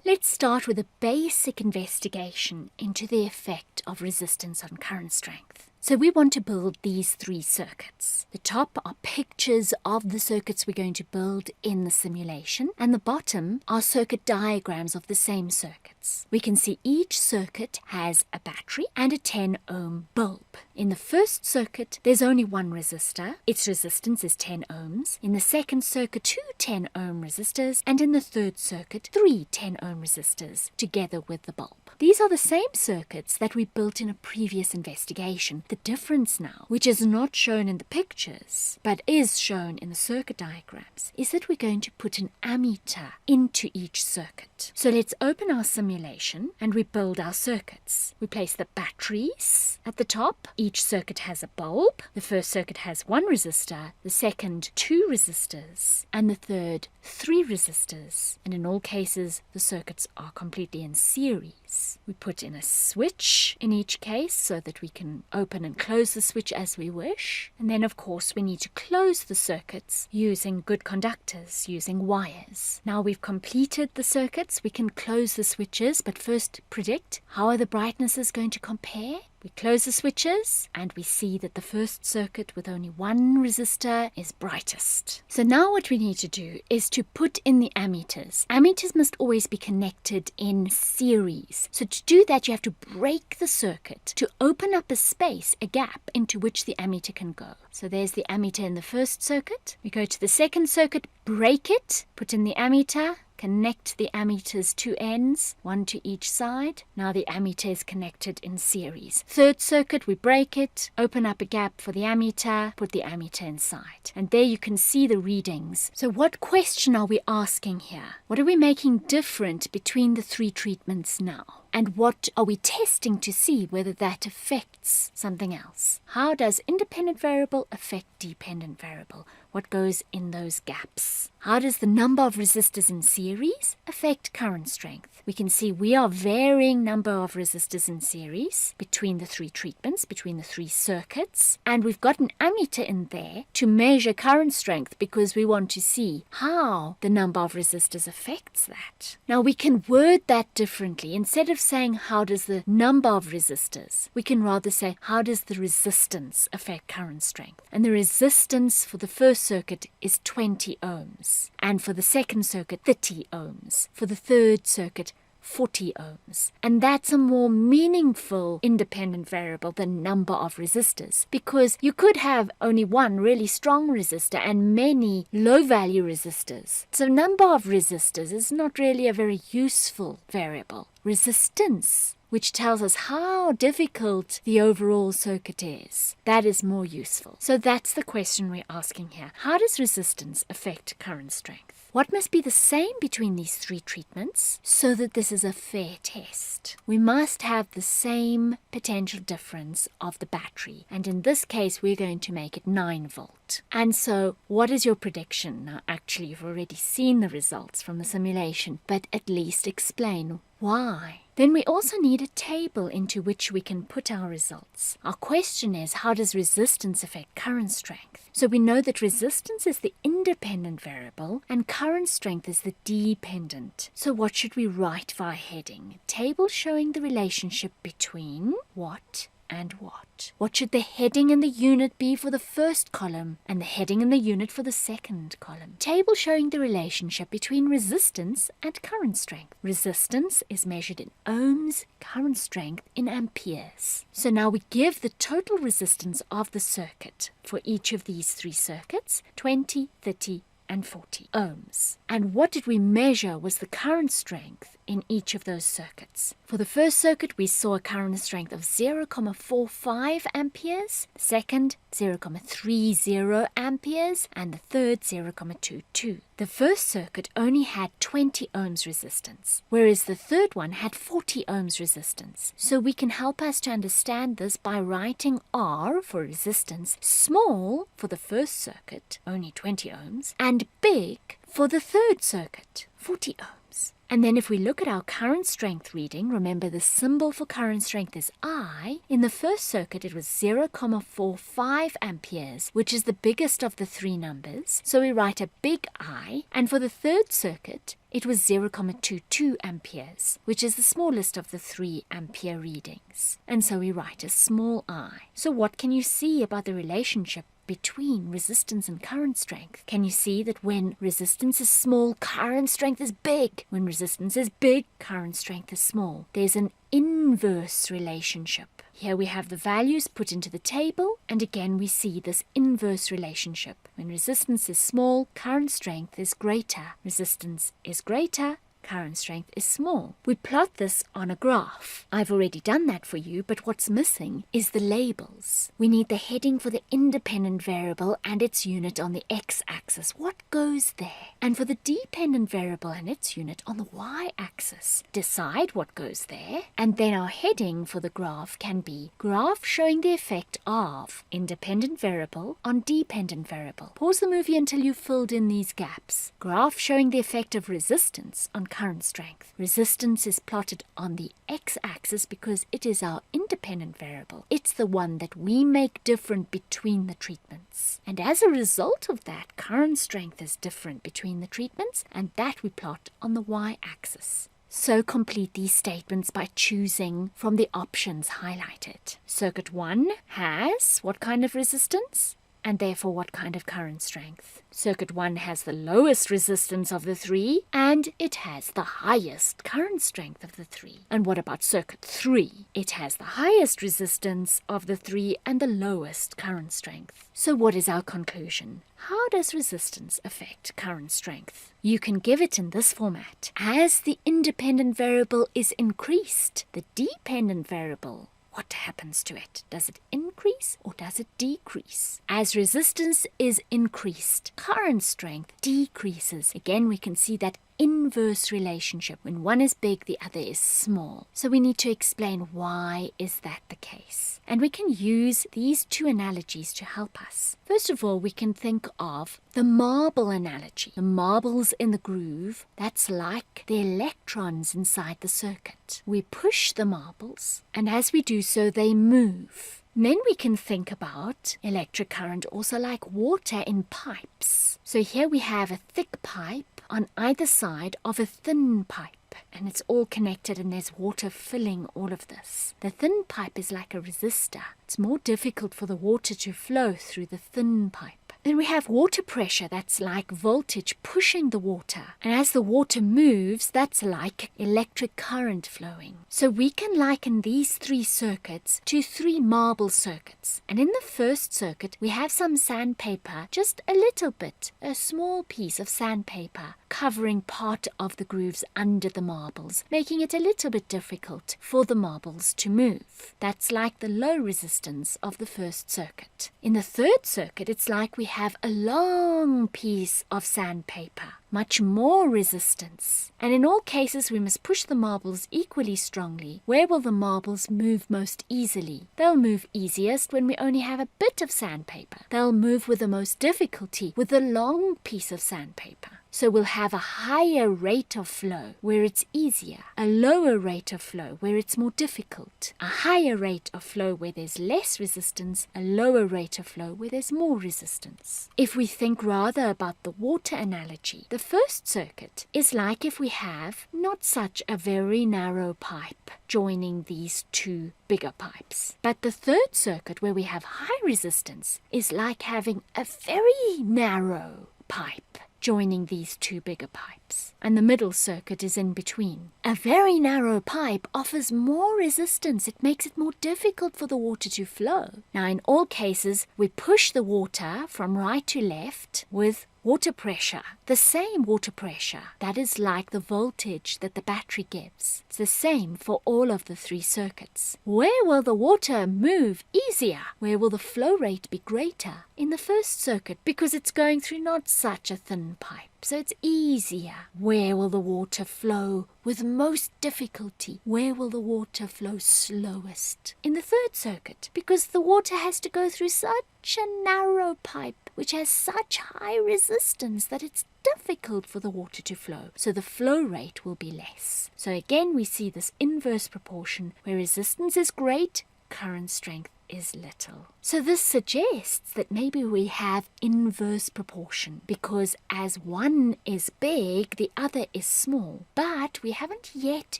Let's start with a basic investigation into the effect of resistance on current strength. So we want to build these 3 circuits. The top are pictures of the circuits we're going to build in the simulation, and the bottom are circuit diagrams of the same circuits. We can see each circuit has a battery and a 10 ohm bulb. In the first circuit, there's only one resistor. Its resistance is 10 ohms. In the second circuit, 2 10 ohm resistors, and in the third circuit, 3 10 ohm resistors together with the bulb. These are the same circuits that we built in a previous investigation. The difference now, which is not shown in the pictures, but is shown in the circuit diagrams, is that we're going to put an ammeter into each circuit. So let's open our simulation and we build our circuits. We place the batteries at the top. Each circuit has a bulb. The first circuit has 1 resistor, the second 2 resistors, and the third 3 resistors. And in all cases, the circuits are completely in series. We put in a switch in each case so that we can open and close the switch as we wish. And then, of course, we need to close the circuits using good conductors, using wires. Now we've completed the circuits, we can close the switches, but first predict how are the brightnesses going to compare. We close the switches and we see that the first circuit with only 1 resistor is brightest. So now what we need to do is to put in the ammeters. Ammeters must always be connected in series. So to do that, you have to break the circuit to open up a space, a gap into which the ammeter can go. So there's the ammeter in the first circuit. We go to the second circuit, break it, put in the ammeter, connect the ammeter's 2 ends, 1 to each side. Now the ammeter is connected in series. Third circuit, we break it, open up a gap for the ammeter, put the ammeter inside. And there you can see the readings. So what question are we asking here? What are we making different between the 3 treatments now? And what are we testing to see whether that affects something else? How does independent variable affect dependent variable? What goes in those gaps? How does the number of resistors in series affect current strength? We can see we are varying number of resistors in series between the 3 treatments, between the 3 circuits. And we've got an ammeter in there to measure current strength because we want to see how the number of resistors affects that. Now we can word that differently. Instead of saying how does the number of resistors, we can rather say how does the resistance affect current strength. And the resistance for the first circuit is 20 ohms, and for the second circuit 30 ohms, for the third circuit 40 ohms. And that's a more meaningful independent variable than number of resistors, because you could have only 1 really strong resistor and many low value resistors. So number of resistors is not really a very useful variable. Resistance, which tells us how difficult the overall circuit is, that is more useful. So that's the question we're asking here. How does resistance affect current strength? What must be the same between these 3 treatments so that this is a fair test? We must have the same potential difference of the battery, and in this case we're going to make it 9 volt. And so what is your prediction? Now actually you've already seen the results from the simulation, but at least explain why. Then we also need a table into which we can put our results. Our question is, how does resistance affect current strength? So we know that resistance is the independent variable and current strength is the dependent. So what should we write for our heading? A table showing the relationship between what and what. What should the heading and the unit be for the first column and the heading and the unit for the second column? Table showing the relationship between resistance and current strength. Resistance is measured in ohms, current strength in amperes. So now we give the total resistance of the circuit for each of these 3 circuits, 20, 30, and 40 ohms. And what did we measure was the current strength in each of those circuits. For the first circuit, we saw a current strength of 0.45 amperes, the second 0.30 amperes, and the third 0.22. The first circuit only had 20 ohms resistance, whereas the third one had 40 ohms resistance. So we can help us to understand this by writing R for resistance, small for the first circuit, only 20 ohms, and big for the third circuit, 40 ohms. And then if we look at our current strength reading, remember the symbol for current strength is I. In the first circuit, it was 0.45 amperes, which is the biggest of the three numbers. So we write a big I. And for the third circuit, it was 0.22 amperes, which is the smallest of the 3 ampere readings. And so we write a small I. So what can you see about the relationship between resistance and current strength? Can you see that when resistance is small, current strength is big? When resistance is big, current strength is small. There's an inverse relationship. Here we have the values put into the table, and again we see this inverse relationship. When resistance is small, current strength is greater. Resistance is greater, current strength is small. We plot this on a graph. I've already done that for you, but what's missing is the labels. We need the heading for the independent variable and its unit on the x-axis. What goes there? And for the dependent variable and its unit on the y-axis. Decide what goes there, and then our heading for the graph can be graph showing the effect of independent variable on dependent variable. Pause the movie until you've filled in these gaps. Graph showing the effect of resistance on current strength. Resistance is plotted on the x-axis because it is our independent variable. It's the one that we make different between the treatments. And as a result of that, current strength is different between the treatments, and that we plot on the y-axis. So complete these statements by choosing from the options highlighted. Circuit 1 has what kind of resistance? And therefore what kind of current strength? Circuit 1 has the lowest resistance of the three, and it has the highest current strength of the three. And what about circuit 3? It has the highest resistance of the three and the lowest current strength. So what is our conclusion? How does resistance affect current strength? You can give it in this format. As the independent variable is increased, the dependent variable, what happens to it? Does it increase or does it decrease? As resistance is increased, current strength decreases. Again, we can see that inverse relationship. When one is big, the other is small. So we need to explain why is that the case. And we can use these two analogies to help us. First of all, we can think of the marble analogy. The marbles in the groove, that's like the electrons inside the circuit. We push the marbles, and as we do so, they move. And then we can think about electric current also like water in pipes. So here we have a thick pipe on either side of a thin pipe. And it's all connected and there's water filling all of this. The thin pipe is like a resistor. It's more difficult for the water to flow through the thin pipe. Then we have water pressure, that's like voltage pushing the water. And as the water moves, that's like electric current flowing. So we can liken these three circuits to three marble circuits. And in the first circuit, we have some sandpaper, just a little bit, a small piece of sandpaper, covering part of the grooves under the marbles, making it a little bit difficult for the marbles to move. That's like the low resistance of the first circuit. In the third circuit, it's like we have a long piece of sandpaper, much more resistance. And in all cases, we must push the marbles equally strongly. Where will the marbles move most easily? They'll move easiest when we only have a bit of sandpaper. They'll move with the most difficulty with a long piece of sandpaper. So we'll have a higher rate of flow where it's easier, a lower rate of flow where it's more difficult, a higher rate of flow where there's less resistance, a lower rate of flow where there's more resistance. If we think rather about the water analogy, the first circuit is like if we have not such a very narrow pipe joining these two bigger pipes. But the third circuit, where we have high resistance, is like having a very narrow pipe joining these two bigger pipes. And the middle circuit is in between. A very narrow pipe offers more resistance. It makes it more difficult for the water to flow. Now, in all cases, we push the water from right to left with water pressure, the same water pressure. That is like the voltage that the battery gives. It's the same for all of the three circuits. Where will the water move easier? Where will the flow rate be greater? In the first circuit, because it's going through not such a thin pipe. So it's easier. Where will the water flow with most difficulty? Where will the water flow slowest? In the third circuit, because the water has to go through such a narrow pipe, which has such high resistance that it's difficult for the water to flow, so the flow rate will be less. So again, we see this inverse proportion where resistance is great, current strength is little. So this suggests that maybe we have inverse proportion because as one is big, the other is small. But we haven't yet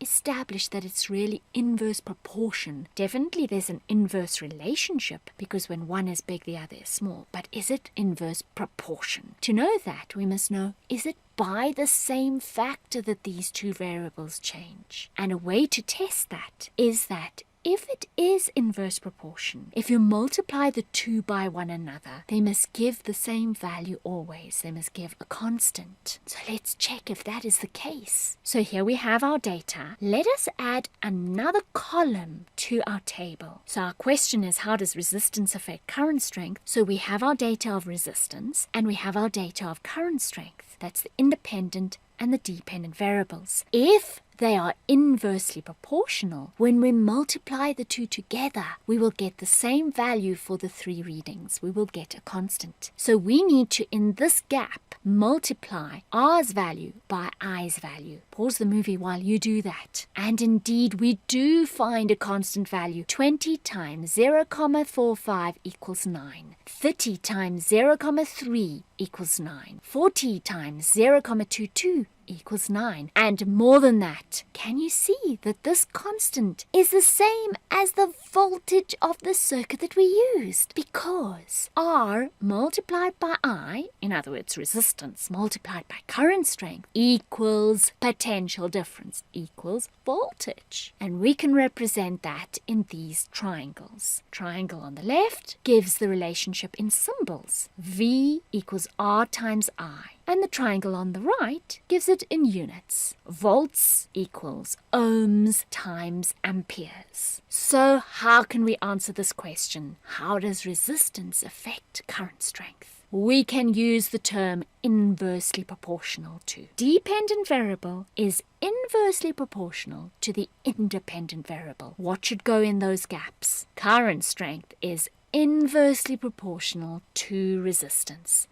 established that it's really inverse proportion. Definitely there's an inverse relationship because when one is big, the other is small. But is it inverse proportion? To know that, we must know, is it by the same factor that these two variables change? And a way to test that is that if it is inverse proportion, if you multiply the two by one another, they must give the same value always. They must give a constant. So let's check if that is the case. So here we have our data. Let us add another column to our table. So our question is, how does resistance affect current strength? So we have our data of resistance and we have our data of current strength. That's the independent and the dependent variables. If they are inversely proportional, when we multiply the two together, we will get the same value for the three readings. We will get a constant. So we need to, in this gap, multiply R's value by I's value. Pause the movie while you do that. And indeed, we do find a constant value. 20 times 0,45 equals 9. 30 times 0,3 equals 9. 40 times 0,22 equals 9. And more than that, can you see that this constant is the same as the voltage of the circuit that we used? Because R multiplied by I, in other words resistance multiplied by current strength, equals potential difference, equals voltage. And we can represent that in these triangles. Triangle on the left gives the relationship in symbols. V equals R times I. And the triangle on the right gives it in units. Volts equals ohms times amperes. So how can we answer this question? How does resistance affect current strength? We can use the term inversely proportional to. Dependent variable is inversely proportional to the independent variable. What should go in those gaps? Current strength is inversely proportional to resistance.